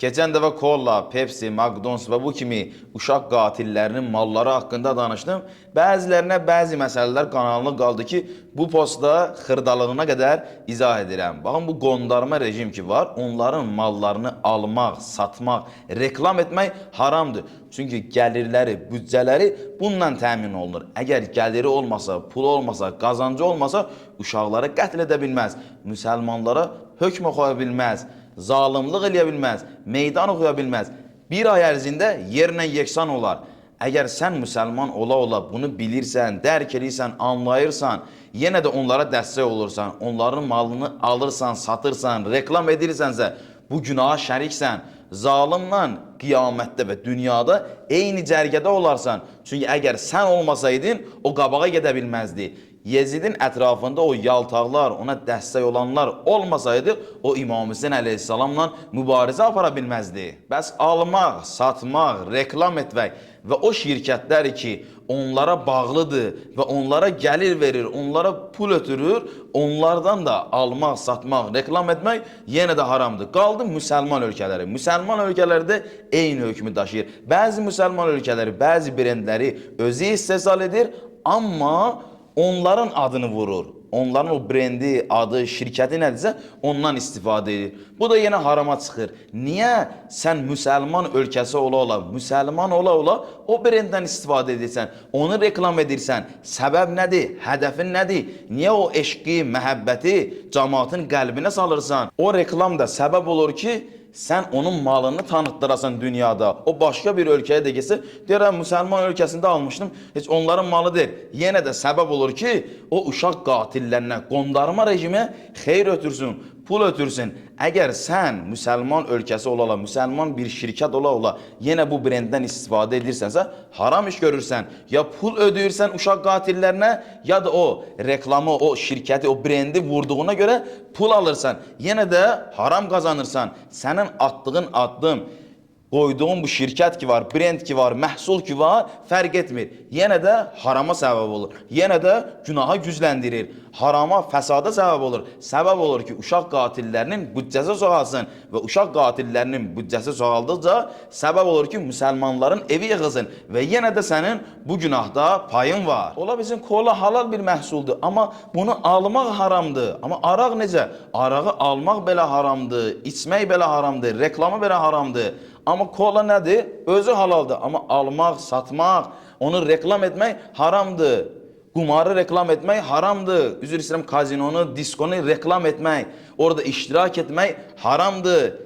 Keçən dəfə Cola, Pepsi, McDonald's və bu kimi uşaq qatillərinin malları haqqında danışdım. Bəzilərinə bəzi məsələlər qanağınlıq qaldı ki, bu postda xırdalığına qədər izah edirəm. Baxın, bu qondarma rejim ki var, onların mallarını almaq, satmaq, reklam etmək haramdır. Çünki gəlirləri, büdcələri bununla təmin olunur. Əgər gəliri olmasa, pulu olmasa, qazancı olmasa, uşaqları qətl edə bilməz, müsəlmanlara hökm oxuya bilməz, zalımlıq eləyə bilməz, meydan oxuya bilməz. Bir ay ərzində yerlə yeksan olar. Əgər sən müsəlman ola bunu bilirsən, dərk edirsən, anlayırsan, yenə də onlara dəstək olursan, onların malını alırsan, satırsan, reklam edirsənsə, bu günaha şəriksən, zalimla qiyamətdə və dünyada eyni cərgədə olarsan. Çünki əgər sən olmasaydın, o qabağa gedə bilməzdi. Yezidin ətrafında o yaltaqlar, ona dəstək olanlar olmasaydı, o İmam Hüseyin əleyhissalamla mübarizə apara bilməzdi. Bəs almaq, satmaq, reklam etmək və o şirkətlər ki, onlara bağlıdır və onlara gəlir verir, onlara pul ötürür, onlardan da almaq, satmaq, reklam etmək yenə də haramdır. Qaldı müsəlman ölkələri. Müsəlman ölkələrdə eyni hökmü daşıyır. Bəzi müsəlman ölkələri, bəzi brendləri özü istehsal edir, amma onların adını vurur. Onların o brendi, adı, şirkəti nədirsə ondan istifadə edir. Bu da yenə harama çıxır. Niyə sən müsəlman ölkəsi ola, müsəlman ola o brenddən istifadə edirsən, onu reklam edirsən? Səbəb nədir? Hədəfin nədir? Niyə o eşqi, məhəbbəti cəmaatın qəlbinə salırsan? O reklam da səbəb olur ki, sən onun malını tanıtdırasan dünyada. O başqa bir ölkəyə də getsə, deyirəm, müsəlman ölkəsində almışdım, heç onların malı deyil. Yenə də səbəb olur ki, o uşaq qatillərinə, qondarma rejimə xeyr ötürsün, pul ötürsün. Əgər sən müsəlman ölkəsi ola, müsəlman bir şirkət ola, yenə bu brenddən istifadə edirsənsə, haram iş görürsən. Ya pul ödəyirsən uşaq qatillərinə, ya da o reklamı, o şirkəti, o brendi vurduğuna görə pul alırsan. Yenə də haram qazanırsan. Sənin attığın addım, qoyduğun bu şirkət ki var, brend ki var, məhsul ki var, fərq etmir. Yenə də harama səbəb olur. Yenə də günaha gücləndirir. Harama, fəsada səbəb olur. Səbəb olur ki, uşaq qatillərinin büdcəsi çoxalsın və uşaq qatillərinin büdcəsi çoxaldıqca səbəb olur ki, müsəlmanların evi yıxılsın və yenə də sənin bu günahda payın var. Ola bizim kola halal bir məhsuldur, amma bunu almaq haramdır. Amma araq necə? Arağı almaq belə haramdır, içmək belə haramdır, reklamı belə haramdır. Amma kola nədir? Özü halaldır. Amma almaq, satmaq, onu reklam etmək haramdır. Qumarı reklam etmək haramdır. Üzr istəyirəm, kazinonu, diskonu reklam etmək, orada iştirak etmək haramdır.